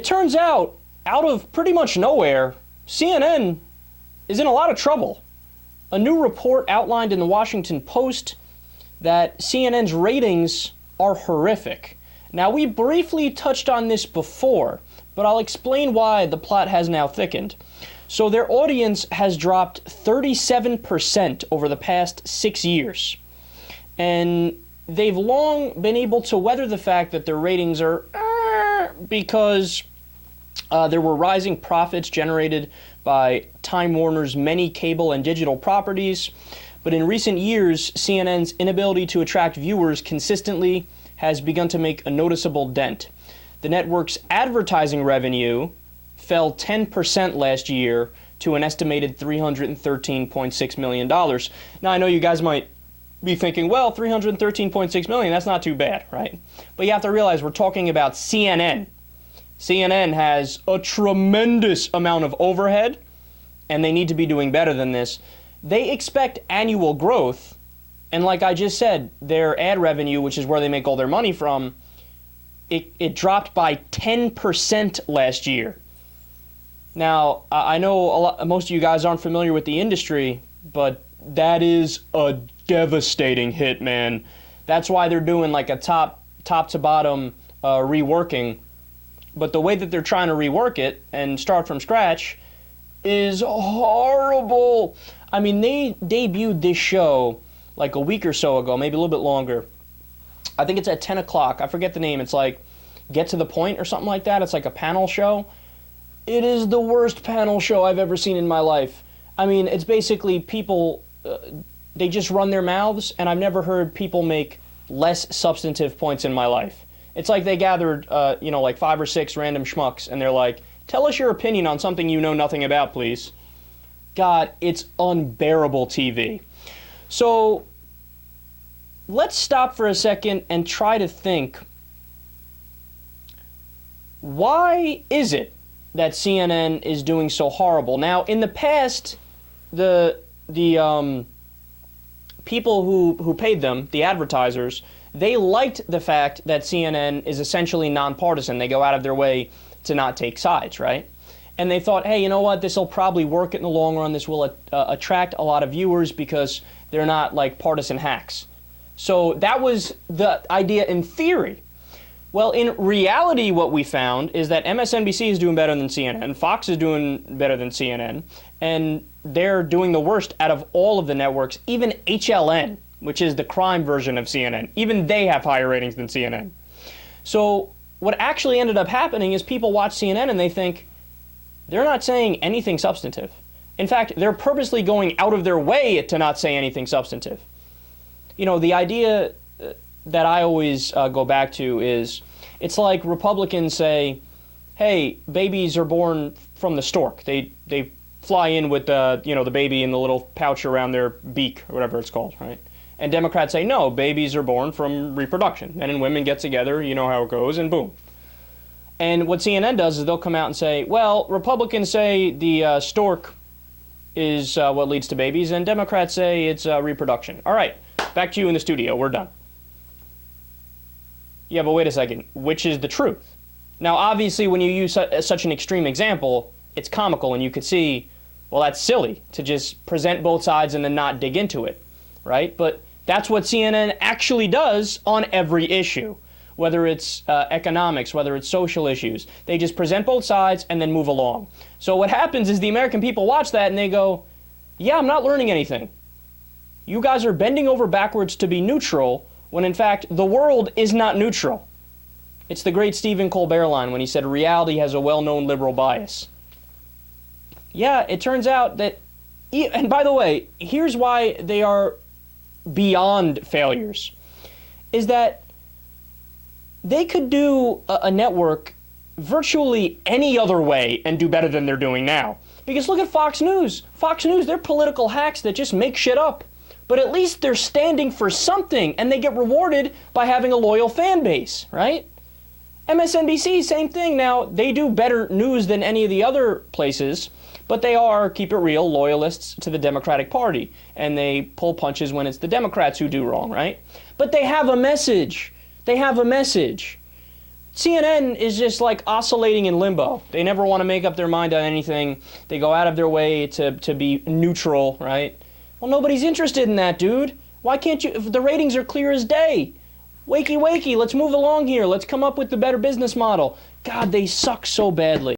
turns out of pretty much nowhere, CNN is in a lot of trouble. A new report outlined in the Washington Post that CNN's ratings are horrific. Now, we briefly touched on this before, but I'll explain why the plot has now thickened. So their audience has dropped 37% over the past 6 years. And they've long been able to weather the fact that their ratings are because there were rising profits generated by Time Warner's many cable and digital properties. But in recent years, CNN's inability to attract viewers consistently has begun to make a noticeable dent. The network's advertising revenue fell 10% last year to an estimated $313.6 million. Now, I know you guys might be thinking, well, $313.6 million, that's not too bad, right? But you have to realize we're talking about CNN. CNN has a tremendous amount of overhead, and they need to be doing better than this. They expect annual growth, and like I just said, their ad revenue, which is where they make all their money from, it dropped by 10% last year. Now, I know most of you guys aren't familiar with the industry, but that is a devastating hit, man. That's why they're doing like a top to bottom reworking. But the way that they're trying to rework it and start from scratch is horrible. I mean, they debuted this show like a week or so ago, maybe a little bit longer. I think it's at 10 o'clock. I forget the name. It's like Get to the Point or something like that. It's like a panel show. It is the worst panel show I've ever seen in my life. I mean, it's basically people, they just run their mouths, and I've never heard people make less substantive points in my life. It's like they gathered, like 5 or 6 random schmucks, and they're like, tell us your opinion on something you know nothing about, please. God, it's unbearable TV. So let's stop for a second and try to think, why is it that CNN is doing so horrible? Now, in the past, the people who paid them, the advertisers, they liked the fact that CNN is essentially nonpartisan. They go out of their way to not take sides, right? And they thought, hey, you know what? This will probably work in the long run. This will attract a lot of viewers because they're not like partisan hacks. So that was the idea in theory. Well, in reality, what we found is that MSNBC is doing better than CNN, Fox is doing better than CNN, and they're doing the worst out of all of the networks. Even HLN, which is the crime version of CNN, even they have higher ratings than CNN. So what actually ended up happening is people watch CNN and they think they're not saying anything substantive. In fact, they're purposely going out of their way to not say anything substantive. You know, the idea that I always go back to is, it's like Republicans say, hey, babies are born from the stork. They fly in with the baby in the little pouch around their beak, or whatever it's called, right? And Democrats say, no, babies are born from reproduction. Men and women get together, you know how it goes, and boom. And what CNN does is they'll come out and say, well, Republicans say the stork is what leads to babies, and Democrats say it's reproduction. All right, back to you in the studio. We're done. Yeah, but wait a second. Which is the truth? Now, obviously, when you use such an extreme example, it's comical, and you could see, well, that's silly to just present both sides and then not dig into it, right? But that's what CNN actually does on every issue, whether it's economics, whether it's social issues. They just present both sides and then move along. So what happens is the American people watch that and they go, yeah, I'm not learning anything. You guys are bending over backwards to be neutral, when in fact the world is not neutral. It's the great Stephen Colbert line when he said reality has a well-known liberal bias. Yeah, it turns out that, and by the way, here's why they are beyond failures, is that they could do a network virtually any other way and do better than they're doing now. Because look at Fox News. Fox News, they're political hacks that just make shit up. But at least they're standing for something, and they get rewarded by having a loyal fan base, right? MSNBC, same thing. Now, they do better news than any of the other places, but they are, keep it real, loyalists to the Democratic Party. And they pull punches when it's the Democrats who do wrong, right? But they have a message. They have a message. CNN is just like oscillating in limbo. They never want to make up their mind on anything. They go out of their way to be neutral, right? Well, nobody's interested in that, dude. Why can't you? If the ratings are clear as day. Wakey, wakey, let's move along here. Let's come up with the better business model. God, they suck so badly.